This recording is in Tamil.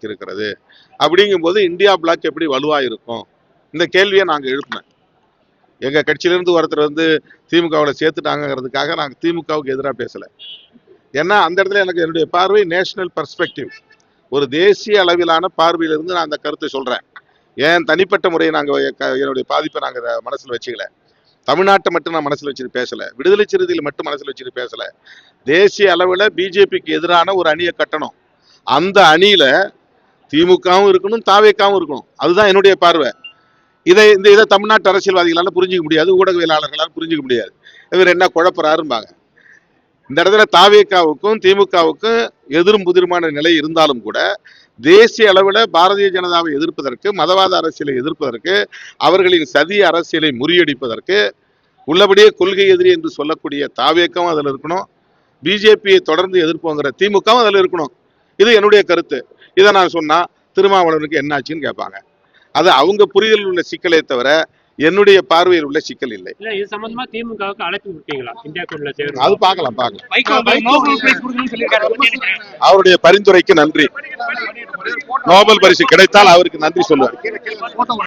வச்சிருக்கிறது. அப்படிங்கும் போது இந்தியா பிளாக் எப்படி வலுவா இருக்கும்? இந்த கேள்வியை நாங்க எழுப்பினோம். எங்க கட்சியிலிருந்து ஒருத்தர் வந்து திமுகவில் சேர்த்துட்டாங்கிறதுக்காக நாங்க திமுகவுக்கு எதிராக பேசல. ஏன்னா அந்த இடத்துல எனக்கு என்னுடைய பார்வை நேஷனல் பெர்ஸ்பெக்டிவ், ஒரு தேசிய அளவிலான பார்வையிலிருந்து நான் அந்த கருத்தை சொல்றேன். ஏன் தனிப்பட்ட முறையை நாங்க என்னுடைய பாதிப்பை நாங்க மனசுல வச்சுக்கல. தமிழ்நாட்டை மட்டும் நான் மனசுல வச்சுட்டு பேசல, விடுதலை சிறுத்தையில் மட்டும் மனசுல வச்சுட்டு பேசல. தேசிய அளவில் பிஜேபிக்கு எதிரான ஒரு அணியை கட்டணும். அந்த அணியில திமுகவும் இருக்கணும், தாவேக்காவும் இருக்கணும். அதுதான் என்னுடைய பார்வை. இதை தமிழ்நாட்டு அரசியல்வாதிகளால புரிஞ்சிக்க முடியாது, ஊடகவியலாளர்களால் புரிஞ்சிக்க முடியாது. இவர் என்ன குழப்பறாரும்பாங்க. இந்த இடத்துல தாவேக்காவுக்கும் திமுகவுக்கும் எதிரும் புதிருமான நிலை இருந்தாலும் கூட தேசிய அளவில் பாரதிய ஜனதாவை எதிர்ப்பதற்கு, மதவாத அரசியலை எதிர்ப்பதற்கு, அவர்களின் சதி அரசியலை முறியடிப்பதற்கு உள்ளபடியே கொள்கை எதிரி என்று சொல்லக்கூடிய தாவேக்காவும் அதில் இருக்கணும், பிஜேபியை தொடர்ந்து எதிர்ப்போங்கிற திமுகவும் அதில் இருக்கணும். இது என்னுடைய கருத்து. இதை நான் சொன்னா திருமாவளவனுக்கு என்ன ஆச்சுன்னு கேட்பாங்க. அது அவங்க புரிதல் உள்ள சிக்கலே தவிர என்னுடைய பார்வையில் உள்ள சிக்கல் இல்லை. இது சம்பந்தமா திமுகவுக்கு அழைப்பு விட்டீங்களா? இந்தியாக்குள்ள சேரும் அது பார்க்கலாம். அவருடைய பரிந்துரைக்கு நன்றி. நோபல் பரிசு கிடைத்தால் அவருக்கு நன்றி சொல்லுவார்.